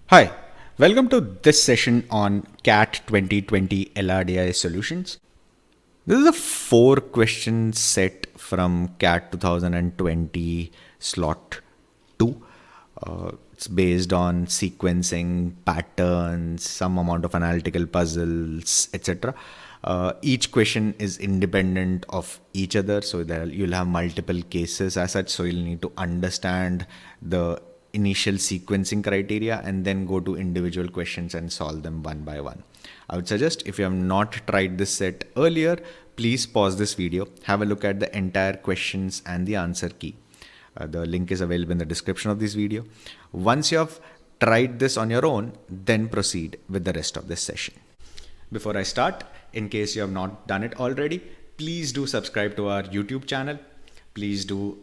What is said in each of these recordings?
Hi, welcome to this session on CAT 2020 LRDI solutions. This is a 4 question set from CAT 2020 slot 2. It's based on sequencing, patterns, some amount of analytical puzzles, etc. Each question is independent of each other, so that you'll have multiple cases as such. So you'll need to understand the initial sequencing criteria and then go to individual questions and solve them one by one. I would suggest, if you have not tried this set earlier, please pause this video, have a look at the entire questions and the answer key. The link is available in the description of this video. Once you have tried this on your own, then proceed with the rest of this session. Before I start, in case you have not done it already, please do subscribe to our YouTube channel. Please do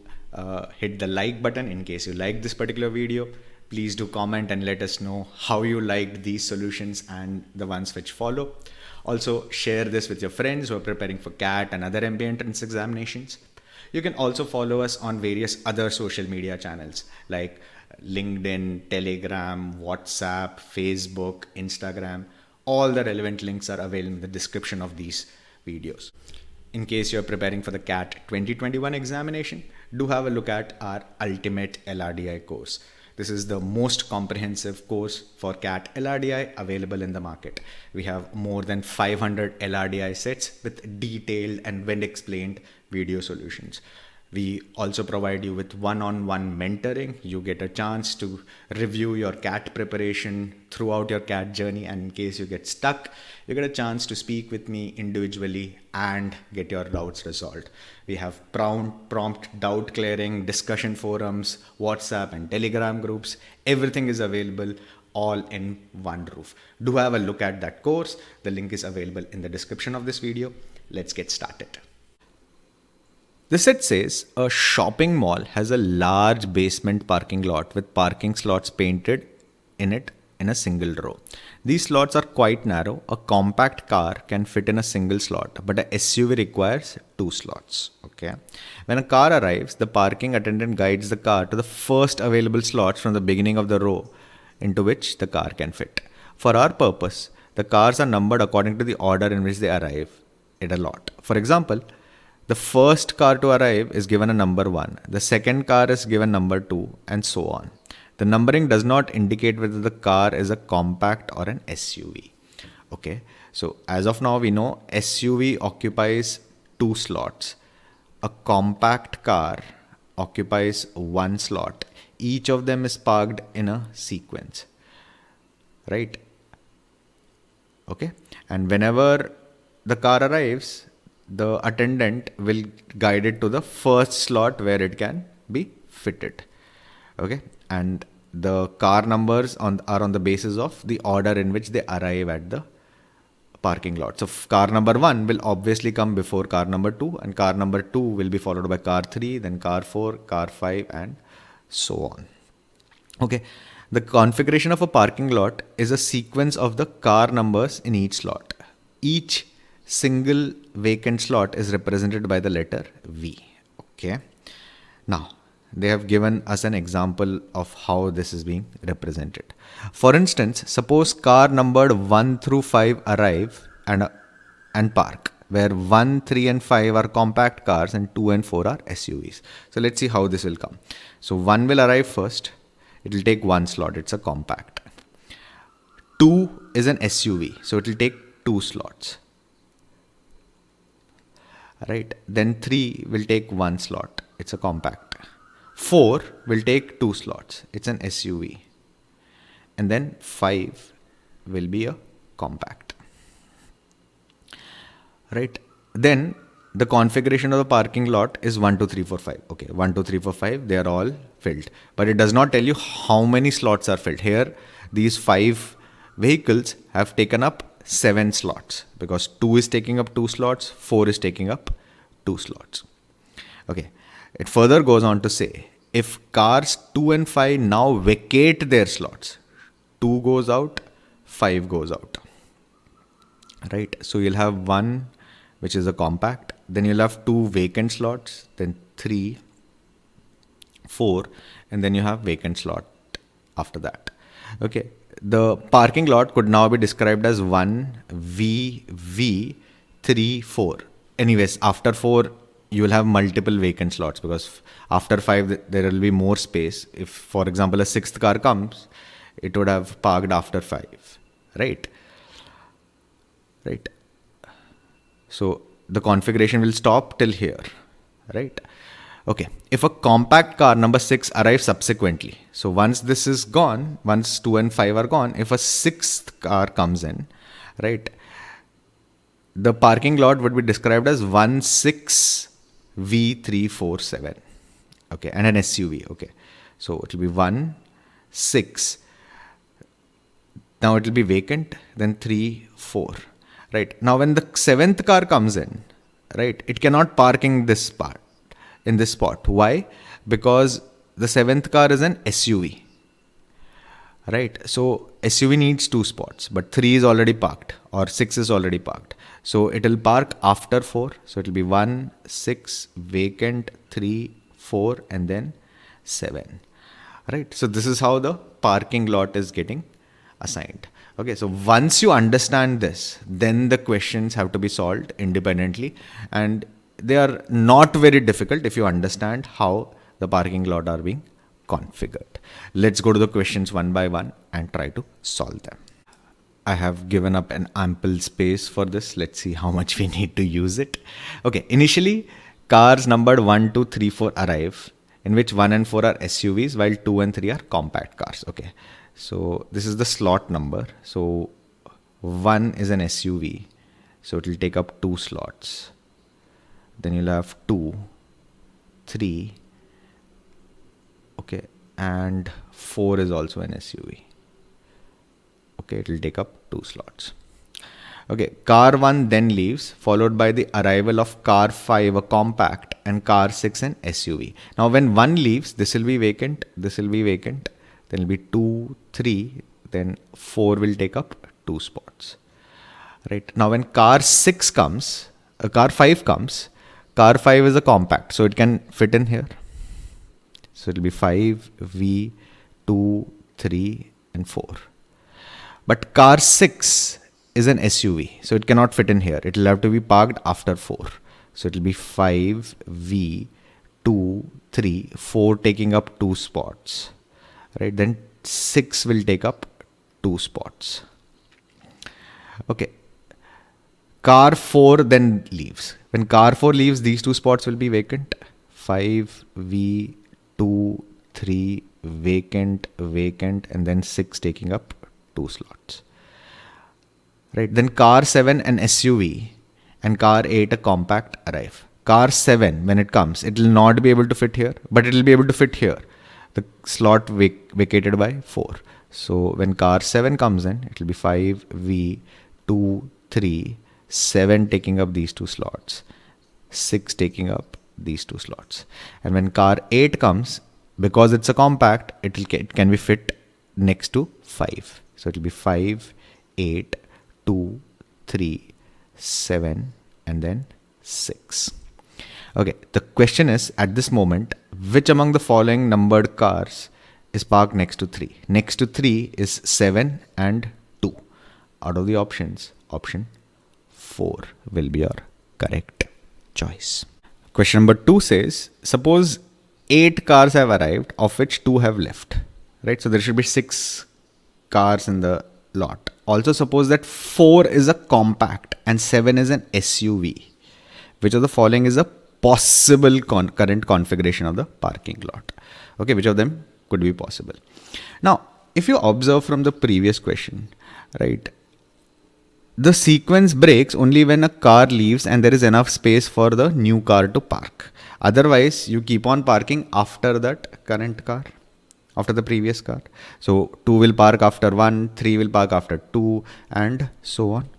hit the like button in case you like this particular video. Please do comment and let us know how you liked these solutions and the ones which follow. Also, share this with your friends who are preparing for CAT and other MBA entrance examinations. You can also follow us on various other social media channels like LinkedIn, Telegram, WhatsApp, Facebook, Instagram. All the relevant links are available in the description of these videos. In case you're preparing for the CAT 2021 examination, do have a look at our Ultimate LRDI course. This is the most comprehensive course for CAT LRDI available in the market. We have more than 500 LRDI sets with detailed and well-explained video solutions. We also provide you with one-on-one mentoring. You get a chance to review your CAT preparation throughout your CAT journey, and in case you get stuck, you get a chance to speak with me individually and get your doubts resolved. We have prompt doubt clearing, discussion forums, WhatsApp and Telegram groups. Everything is available all in one roof. Do have a look at that course. The link is available in the description of this video. Let's get started. The set says a shopping mall has a large basement parking lot with parking slots painted in it in a single row. These slots are quite narrow. A compact car can fit in a single slot, but a SUV requires 2 slots. Okay. When a car arrives, the parking attendant guides the car to the first available slots from the beginning of the row into which the car can fit. For our purpose, the cars are numbered according to the order in which they arrive at a lot. For example, the first car to arrive is given a number 1, the second car is given number 2, and so on. The numbering does not indicate whether the car is a compact or an SUV. Okay, so as of now we know SUV occupies 2 slots. A compact car occupies 1 slot. Each of them is parked in a sequence, right? Okay, and whenever the car arrives, the attendant will guide it to the first slot where it can be fitted. Okay, and the car numbers are on the basis of the order in which they arrive at the parking lot. So car number 1 will obviously come before car number 2, and car number 2 will be followed by car 3, then car 4, car 5, and so on. Okay, the configuration of a parking lot is a sequence of the car numbers in each slot. Each single vacant slot is represented by the letter V. Okay, now they have given us an example of how this is being represented. For instance, suppose car numbered 1 through 5 arrive and park, where 1, 3 and 5 are compact cars and 2 and 4 are SUVs. So let's see how this will come. So 1 will arrive first. It will take 1 slot. It's a compact. 2 is an SUV. So it will take 2 slots. Right. Then 3 will take 1 slot. It's a compact. 4 will take 2 slots. It's an SUV. And then 5 will be a compact. Right. Then the configuration of the parking lot is 1, 2, 3, 4, 5. Okay, 1, 2, 3, 4, 5. They are all filled. But it does not tell you how many slots are filled. Here, these 5 vehicles have taken up 7 slots because 2 is taking up 2 slots, 4 is taking up 2 slots. Okay, it further goes on to say if cars 2 and 5 now vacate their slots, 2 goes out, 5 goes out. Right, so you'll have 1 which is a compact, then you'll have 2 vacant slots, then 3, 4, and then you have vacant slot after that. Okay, the parking lot could now be described as 1 V 3 4. Anyways, after 4 you will have multiple vacant slots, because after 5 there will be more space. If, for example, a sixth car comes, it would have parked after 5, right? Right. So the configuration will stop till here, right? Okay. If a compact car number 6 arrives subsequently, so once this is gone, once 2 and 5 are gone, if a sixth car comes in, right, the parking lot would be described as 16 V347. Okay. And an SUV. Okay. So it will be 1 6. Now it will be vacant, then 3 4. Right. Now when the seventh car comes in, right, it cannot park in this spot. Why? Because the seventh car is an SUV. Right. So SUV needs 2 spots, but 3 is already parked, or 6 is already parked. So it will park after 4. So it will be 1 6 vacant, 3 4, and then 7. Right. So this is how the parking lot is getting assigned. Okay, so once you understand this, then the questions have to be solved independently, and they are not very difficult if you understand how the parking lot are being configured. Let's go to the questions one by one and try to solve them. I have given up an ample space for this. Let's see how much we need to use it. Okay, initially cars numbered 1 2 3 4 arrive, in which 1 and 4 are SUVs while 2 and 3 are compact cars. Okay. So this is the slot number. So 1 is an SUV. So it will take up 2 slots. Then you'll have 2, 3. Okay. And 4 is also an SUV. Okay. It will take up 2 slots. Okay. Car 1 then leaves, followed by the arrival of car 5, a compact, and car 6, an SUV. Now when 1 leaves, this will be vacant. This will be vacant. Then will be 2, 3, then 4 will take up 2 spots. Right. Now when car 6 comes, car 5 comes, car 5 is a compact, so it can fit in here. So it will be 5, V, 2, 3, and 4. But car 6 is an SUV, so it cannot fit in here. It will have to be parked after 4. So it will be 5, V, 2, 3, 4 taking up 2 spots. Right, then 6 will take up 2 spots. Okay. Car 4 then leaves. When car 4 leaves, these 2 spots will be vacant. 5, V, 2, 3, vacant, vacant, and then 6 taking up 2 slots. Right, then car 7, an SUV, and car 8, a compact, arrive. Car 7, when it comes, it will not be able to fit here, but it will be able to fit here. The slot vacated by 4. So when car 7 comes in, it will be 5, V, 2, 3, 7 taking up these 2 slots, 6 taking up these 2 slots. And when car 8 comes, because it's a compact, it can be fit next to 5. So it will be 5, 8, 2, 3, 7, and then 6. Okay, the question is, at this moment, which among the following numbered cars is parked next to 3? Next to 3 is 7 and 2. Out of the options, option 4 will be your correct choice. Question number 2 says, suppose 8 cars have arrived, of which 2 have left. Right, so there should be 6 cars in the lot. Also suppose that 4 is a compact and 7 is an SUV. Which of the following is a possible current configuration of the parking lot? Okay, which of them could be possible? Now, if you observe from the previous question, right, the sequence breaks only when a car leaves and there is enough space for the new car to park. Otherwise, you keep on parking after that current car, after the previous car. So 2 will park after 1, 3 will park after 2, and so on.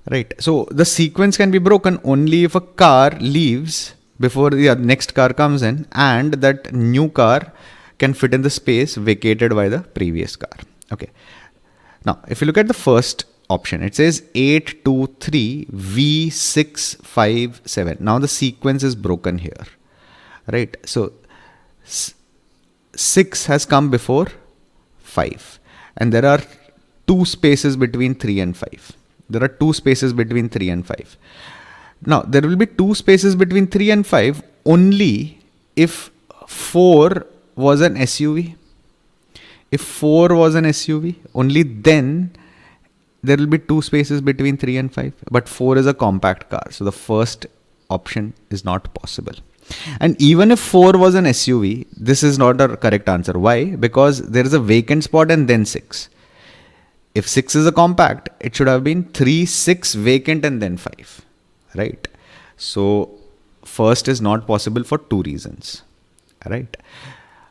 Right. So the sequence can be broken only if a car leaves before the next car comes in, and that new car can fit in the space vacated by the previous car. Okay. Now, if you look at the first option, it says 8, 2, 3, V, 6, 5, 7. Now the sequence is broken here. Right. So 6 has come before 5. and there are two spaces between 3 and 5. There are two spaces between 3 and 5. Now, there will be two spaces between 3 and 5 only if 4 was an SUV. If 4 was an SUV, only then there will be two spaces between 3 and 5. But 4 is a compact car, so the first option is not possible. And even if 4 was an SUV, this is not a correct answer. Why? Because there is a vacant spot and then 6. If 6 is a compact, it should have been 3, 6 vacant and then 5. Right? So first is not possible for two reasons. Right?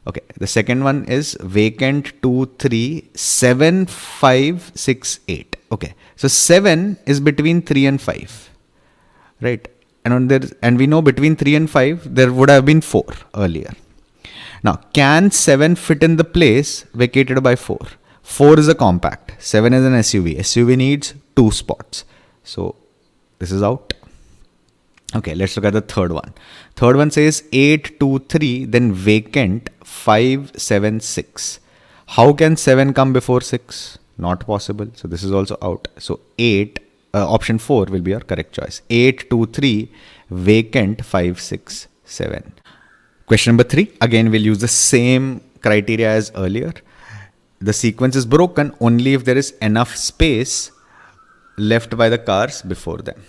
Okay. The second one is vacant 2, 3, 7, 5, 6, 8. Okay. So 7 is between 3 and 5. Right? And we know between 3 and 5, there would have been 4 earlier. Now, can 7 fit in the place vacated by 4? 4 is a compact. 7 is an SUV. SUV needs 2 spots. So, this is out. Okay, let's look at the third one. Third one says 8, 2, 3, then vacant 5, 7, 6. How can 7 come before 6? Not possible. So, this is also out. So, 8. Option 4 will be your correct choice. 8, 2, 3, vacant 5, 6, 7. Question number 3. Again, we'll use the same criteria as earlier. The sequence is broken only if there is enough space left by the cars before them.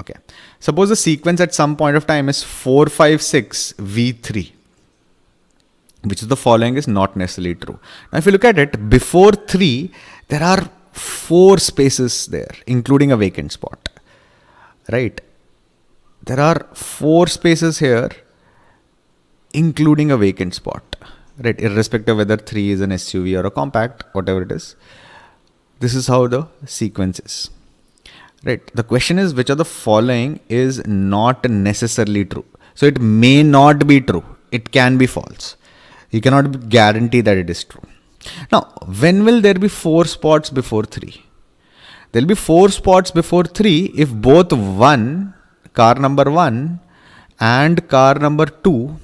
Okay. Suppose the sequence at some point of time is 4, 5, 6, V3. Which of the following is not necessarily true. Now, if you look at it, before 3, there are 4 spaces there, including a vacant spot. Right? There are 4 spaces here, including a vacant spot. Right? Irrespective of whether 3 is an SUV or a compact, whatever it is. This is how the sequence is. Right? The question is, which of the following is not necessarily true? So it may not be true. It can be false. You cannot guarantee that it is true. Now, when will there be 4 spots before 3? There will be 4 spots before 3 if both car number 1 and car number 2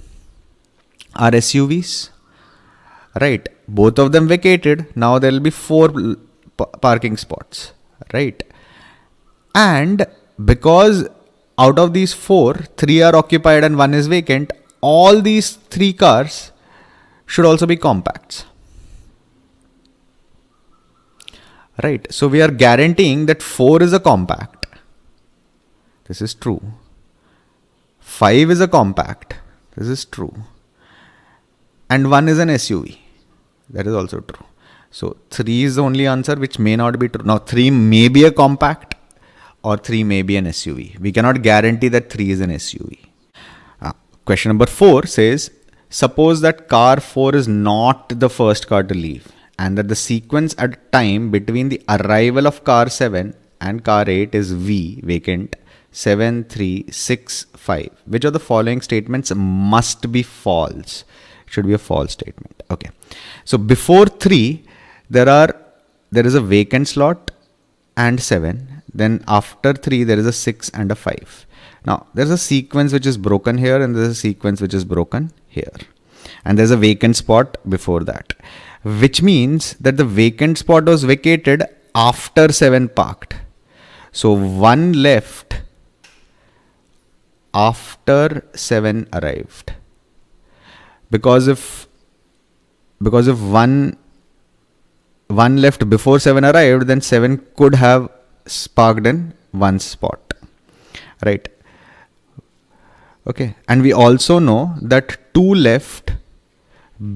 are SUVs. Right? Both of them vacated. Now there will be 4 parking spots. Right? And because out of these 4, 3 are occupied and 1 is vacant, all these 3 cars should also be compacts. Right. So we are guaranteeing that 4 is a compact. This is true. 5 is a compact. This is true. And 1 is an SUV. That is also true. So 3 is the only answer which may not be true. Now 3 may be a compact or 3 may be an SUV. We cannot guarantee that 3 is an SUV. Question number 4 says, suppose that car 4 is not the first car to leave, and that the sequence at time between the arrival of car 7 and car 8 is V, vacant, 7, 3, 6, 5. Which of the following statements must be false? It should be a false statement. Okay. So before 3, there is a vacant slot and 7. Then after 3, there is a 6 and a 5. Now, there's a sequence which is broken here and there's a sequence which is broken here. And there's a vacant spot before that. Which means that the vacant spot was vacated after 7 parked. So 1 left after 7 arrived. Because if 1 left before 7 arrived, then 7 could have parked in 1 spot. Right? Okay. And we also know that 2 left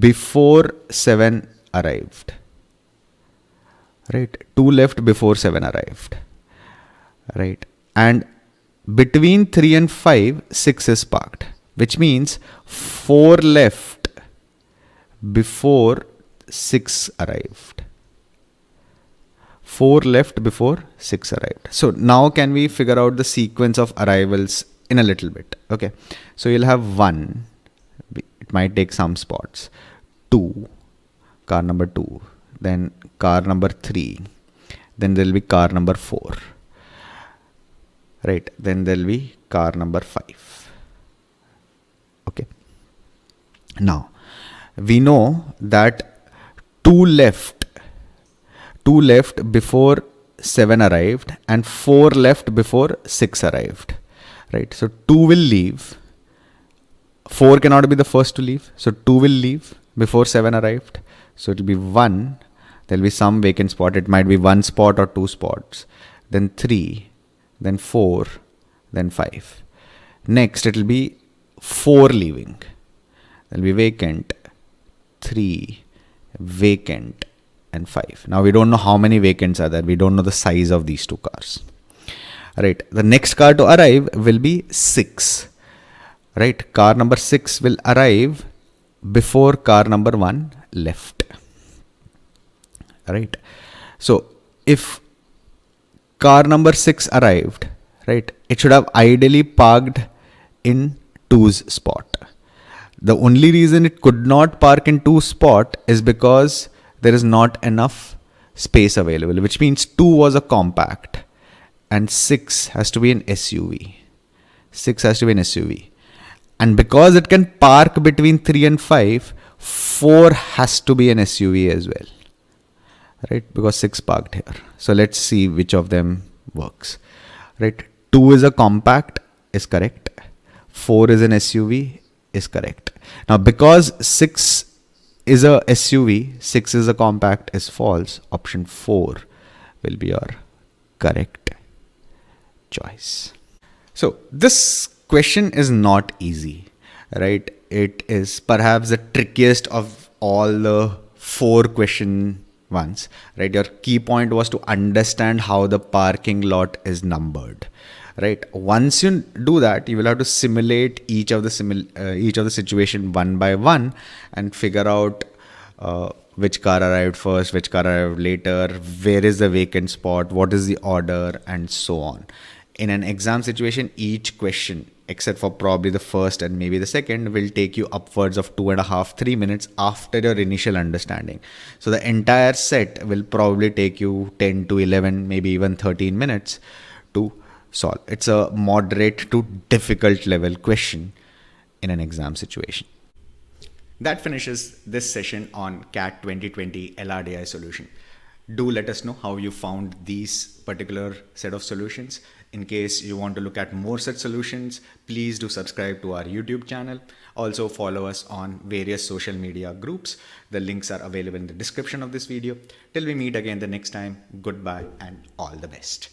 before 7 arrived. Right? 2 left before 7 arrived. Right? And between 3 and 5, 6 is parked. Which means 4 left before 6 arrived. 4 left before 6 arrived. So now can we figure out the sequence of arrivals in a little bit? Okay. So you'll have 1. It might take some spots. 2. Car number 2. Then car number 3. Then there will be car number 4. Right. Then there will be car number 5. Okay. Now, we know that 2 left 2 left before 7 arrived and 4 left before 6 arrived, right? So 2 will leave. 4 cannot be the first to leave. So 2 will leave before 7 arrived. So it will be 1. There will be some vacant spot. It might be 1 spot or 2 spots. Then 3, then 4, then 5. Next, it will be 4 leaving. There will be vacant, 3, vacant, and 5. Now we don't know how many vacants are there. We don't know the size of these two cars. Right. The next car to arrive will be 6. Right. Car number 6 will arrive before car number 1 left. Right. So if car number 6 arrived, right, it should have ideally parked in 2's spot. The only reason it could not park in 2's spot is because there is not enough space available, which means 2 was a compact and 6 has to be an SUV. 6 has to be an SUV. And because it can park between 3 and 5, 4 has to be an SUV as well. Right? Because 6 parked here. So let's see which of them works. Right? 2 is a compact is correct. 4 is an SUV is correct. Now because 6 is a SUV, 6 is a compact is false. Option 4 will be your correct choice. So this question is not easy, right? It is perhaps the trickiest of all the 4 question ones, right? Your key point was to understand how the parking lot is numbered, right? Once you do that, you will have to simulate each of the situation one by one and figure out which car arrived first, which car arrived later, where is the vacant spot, what is the order, and so on. In an exam situation, each question, except for probably the first and maybe the second, will take you upwards of 2.5, 3 minutes after your initial understanding. So the entire set will probably take you 10 to 11, maybe even 13 minutes to solve. It's a moderate to difficult level question in an exam situation. That finishes this session on CAT 2020 LRDI solution. Do let us know how you found these particular set of solutions. In case you want to look at more such solutions, please do subscribe to our YouTube channel. Also follow us on various social media groups. The links are available in the description of this video. Till we meet again the next time, goodbye and all the best.